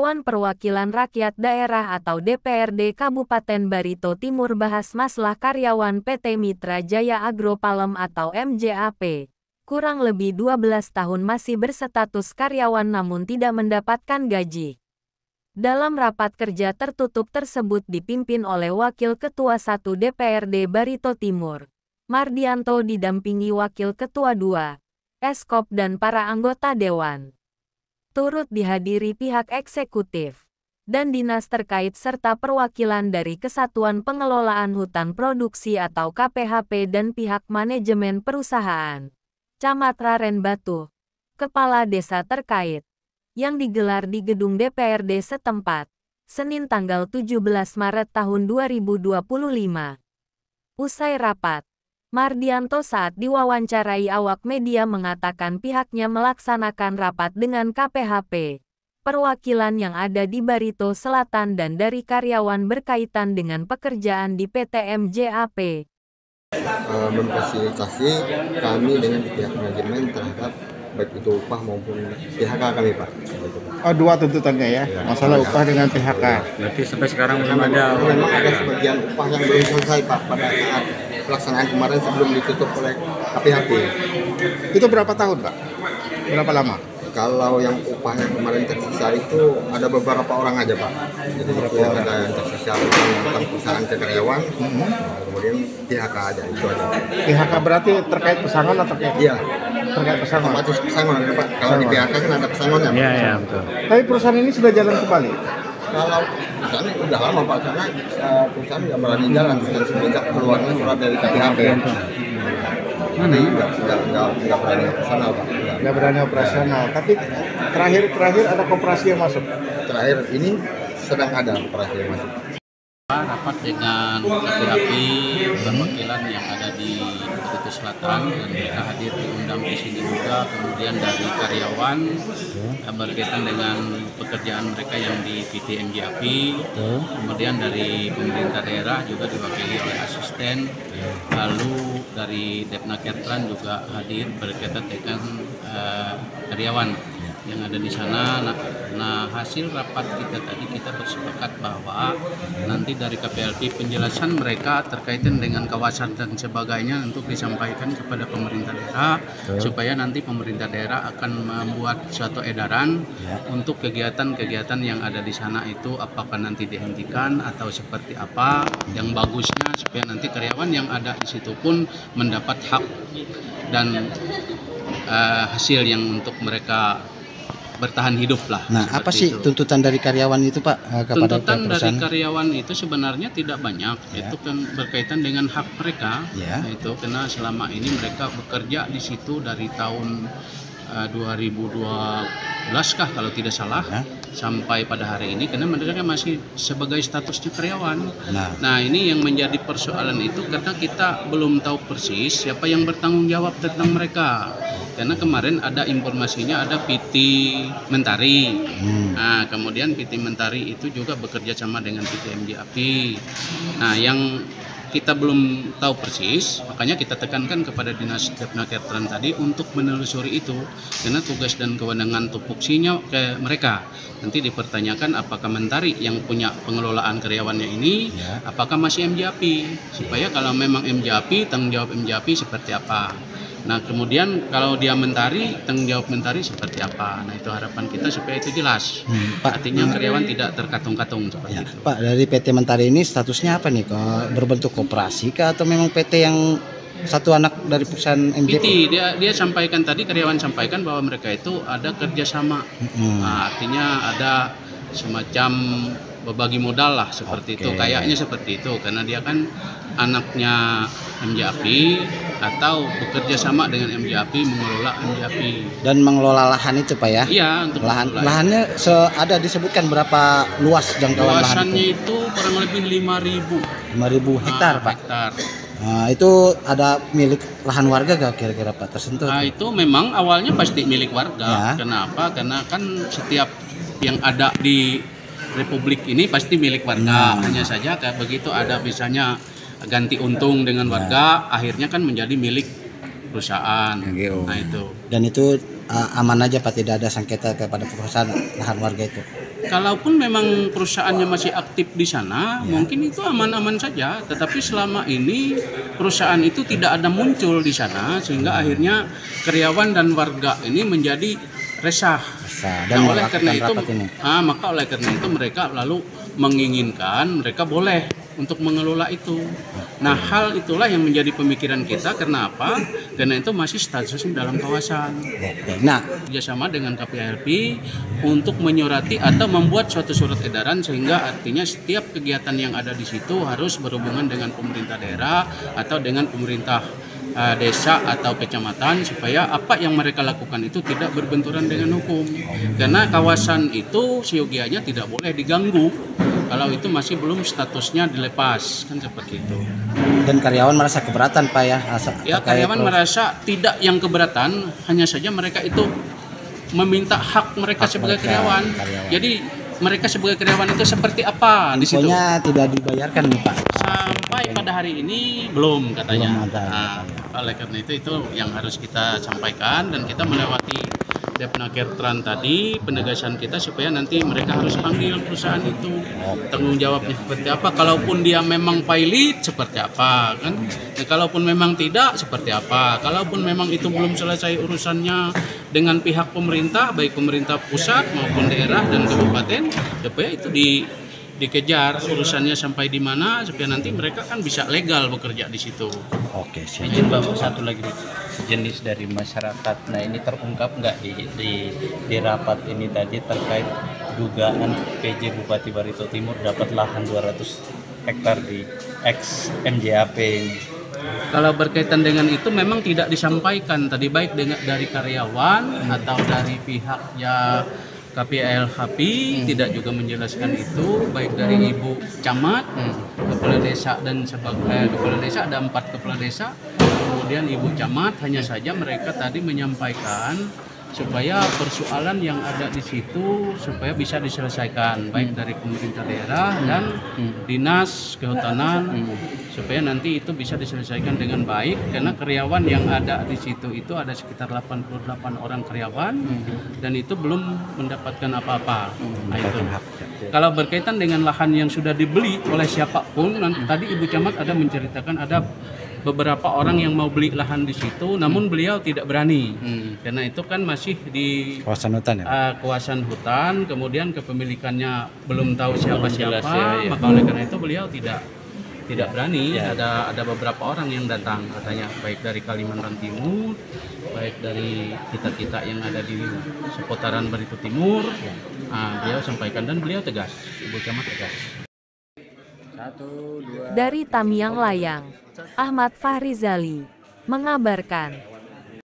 Dewan Perwakilan Rakyat Daerah atau DPRD Kabupaten Barito Timur bahas masalah karyawan PT Mitra Jaya Agro Palem atau MJAP. Kurang lebih 12 tahun masih berstatus karyawan namun tidak mendapatkan gaji. Dalam rapat kerja tertutup tersebut dipimpin oleh Wakil Ketua 1 DPRD Barito Timur, Mardianto didampingi Wakil Ketua 2, Eskop dan para anggota Dewan. Turut dihadiri pihak eksekutif dan dinas terkait serta perwakilan dari Kesatuan Pengelolaan Hutan Produksi atau KPHP dan pihak manajemen perusahaan, Camat Raren Batu, kepala desa terkait, yang digelar di gedung DPRD setempat, Senin tanggal 17 Maret tahun 2025. Usai rapat, Mardianto saat diwawancarai awak media mengatakan pihaknya melaksanakan rapat dengan KPHP, perwakilan yang ada di Barito Selatan dan dari karyawan berkaitan dengan pekerjaan di PT MJAP. Memfasilitasi kami dengan pihak manajemen terhadap baik itu upah maupun PHK kami, Pak. Oh, dua tuntutannya ya, masalah upah dengan PHK. Berarti sampai sekarang belum ada. Memang ada sebagian upah yang belum selesai, Pak, pada saat pelaksanaan kemarin sebelum ditutup oleh KPHP. Itu berapa tahun, Pak? Berapa lama? Kalau yang upah yang kemarin tersisa itu ada beberapa orang aja, Pak. Jadi itu ada yang tersisa tentang perusahaan ke karyawan, kemudian PHK aja, itu aja. PHK berarti terkait pesangon atau terkait? Iya, terkait pesangon. otomatis pesangon ya, Pak. Kalau di PHK kan ada pesangonnya. Iya, betul. Tapi perusahaan ini sudah jalan kembali? Kalau perusahaan udah lama, Pak, karena perusahaan nggak berani jalan dan semenjak keluarnya surat dari KPHP. Jadi nggak berani operasional, Pak. Nggak berani operasional. Tapi terakhir ada koperasi yang masuk? Terakhir ini sedang ada operasi yang masuk. Rapat dengan KPHP perwakilan yang ada di Barito Selatan dan mereka hadir diundang di sini juga, kemudian dari karyawan berkaitan dengan pekerjaan mereka yang di PT MJAP, kemudian dari pemerintah daerah juga diwakili oleh asisten, lalu dari Depnakertran juga hadir berkaitan dengan karyawan yang ada di sana. Nah, hasil rapat kita tadi kita bersepakat bahwa nanti dari KPLP penjelasan mereka terkaitan dengan kawasan dan sebagainya untuk disampaikan kepada pemerintah daerah, supaya nanti pemerintah daerah akan membuat suatu edaran untuk kegiatan-kegiatan yang ada di sana itu apakah nanti dihentikan atau seperti apa, yang bagusnya supaya nanti karyawan yang ada di situ pun mendapat hak dan hasil yang untuk mereka bertahan hidup lah. Nah, apa sih itu tuntutan dari karyawan itu, Pak, kepada tuntutan dari perusahaan? karyawan itu sebenarnya tidak banyak, itu kan berkaitan dengan hak mereka, itu karena selama ini mereka bekerja di situ dari tahun 2012 kah kalau tidak salah, sampai pada hari ini, karena mereka masih sebagai statusnya karyawan. Nah, ini yang menjadi persoalan itu karena kita belum tahu persis siapa yang bertanggung jawab tentang mereka. Karena kemarin ada informasinya ada PT Mentari. Nah, kemudian PT Mentari itu juga bekerja sama dengan PT MJAP. Nah, yang kita belum tahu persis, makanya kita tekankan kepada Dinas Depnakertran tadi untuk menelusuri itu, karena tugas dan kewenangan tupoksinya ke mereka. Nanti dipertanyakan apakah Mentari yang punya pengelolaan karyawannya ini, apakah masih MJAP, supaya kalau memang MJAP, tanggung jawab MJAP seperti apa. Nah, kemudian kalau dia Mentari, tanggung jawab Mentari seperti apa. Nah, itu harapan kita supaya itu jelas. Pak, artinya karyawan tidak terkatung-katung seperti itu. Pak, dari PT Mentari ini statusnya apa nih? Berbentuk koperasi kah atau memang PT yang satu anak dari perusahaan MJP? PT, dia sampaikan tadi, karyawan sampaikan bahwa mereka itu ada kerjasama. Nah, artinya ada semacam berbagi modal lah seperti itu, kayaknya seperti itu, karena dia kan anaknya MJAP atau bekerja sama dengan MJAP mengelola MJAP dan mengelola lahan itu, Pak, ya? Iya, untuk lahannya ada disebutkan berapa luas jangkauan luasannya lahan itu kurang lebih 5.000 hektar, Pak. Hektar. Nah, itu ada milik lahan warga gak kira-kira, Pak, tersentuh? Nah, itu memang awalnya pasti milik warga. Kenapa? Karena kan setiap yang ada di Republik ini pasti milik warga. Hanya saja kayak begitu ada misalnya ganti untung dengan warga, akhirnya kan menjadi milik perusahaan. Nah, itu. Dan itu aman aja, Pak, tidak ada sengketa kepada perusahaan lahan warga itu? kalaupun memang perusahaannya masih aktif di sana, mungkin itu aman-aman saja. Tetapi selama ini perusahaan itu tidak ada muncul di sana, sehingga akhirnya karyawan dan warga ini menjadi resah. Dan Nah, oleh karena itu, ini. maka oleh karena itu mereka lalu menginginkan mereka boleh untuk mengelola itu. Nah, hal itulah yang menjadi pemikiran kita. Kenapa? Karena itu masih statusnya dalam kawasan. Nah, Kerjasama dengan KPLP untuk menyurati atau membuat suatu surat edaran, sehingga artinya setiap kegiatan yang ada di situ harus berhubungan dengan pemerintah daerah atau dengan pemerintah desa atau kecamatan, supaya apa yang mereka lakukan itu tidak berbenturan dengan hukum. Karena kawasan itu siogianya tidak boleh diganggu kalau itu masih belum statusnya dilepas, kan seperti itu. dan karyawan merasa keberatan Pak ya? Ya, karyawan merasa tidak yang keberatan, hanya saja mereka itu meminta hak mereka sebagai karyawan. Jadi mereka sebagai karyawan itu seperti apa di situ? Infonya tidak dibayarkan nih Pak. Sampai pada hari ini belum katanya. Belum ada. Nah, oleh karena itu yang harus kita sampaikan, dan kita melewati Depnakertran tadi penegasan kita supaya nanti mereka harus panggil perusahaan itu, tanggung jawabnya seperti apa. Kalaupun dia memang pilot seperti apa kan? Nah, kalaupun memang tidak seperti apa. Kalaupun memang itu belum selesai urusannya dengan pihak pemerintah, baik pemerintah pusat maupun daerah dan kabupaten, supaya itu dikejar urusannya sampai di mana, supaya nanti mereka kan bisa legal bekerja di situ. Oke, siap. Izin Pak, satu lagi sejenis dari masyarakat. Nah, ini terungkap nggak di rapat ini tadi terkait dugaan PJ Bupati Barito Timur dapat lahan 200 hektar di ex MJAP ini? Kalau berkaitan dengan itu memang tidak disampaikan tadi, baik dari karyawan atau dari pihaknya KPLHP tidak juga menjelaskan itu, baik dari Ibu Camat, Kepala Desa dan Kepala Desa, ada 4 Kepala Desa, kemudian Ibu Camat, hanya saja mereka tadi menyampaikan supaya persoalan yang ada di situ supaya bisa diselesaikan, baik dari pemerintah daerah dan dinas kehutanan, supaya nanti itu bisa diselesaikan dengan baik. Karena karyawan yang ada di situ itu ada sekitar 88 orang karyawan, dan itu belum mendapatkan apa-apa. Nah, itu. Kalau berkaitan dengan lahan yang sudah dibeli oleh siapapun, tadi Ibu Camat ada menceritakan ada beberapa orang yang mau beli lahan di situ, namun beliau tidak berani, karena itu kan masih di Kawasan hutan ya? kawasan hutan, kemudian kepemilikannya belum tahu siapa-siapa, ya. maka oleh karena itu beliau tidak berani. Ada beberapa orang yang datang katanya, baik dari Kalimantan Timur, baik dari kita yang ada di seputaran Barito Timur. Beliau sampaikan dan beliau tegas, Ibu Camat tegas. Dari Tamiang Layang, Ahmad Fahrizali mengabarkan.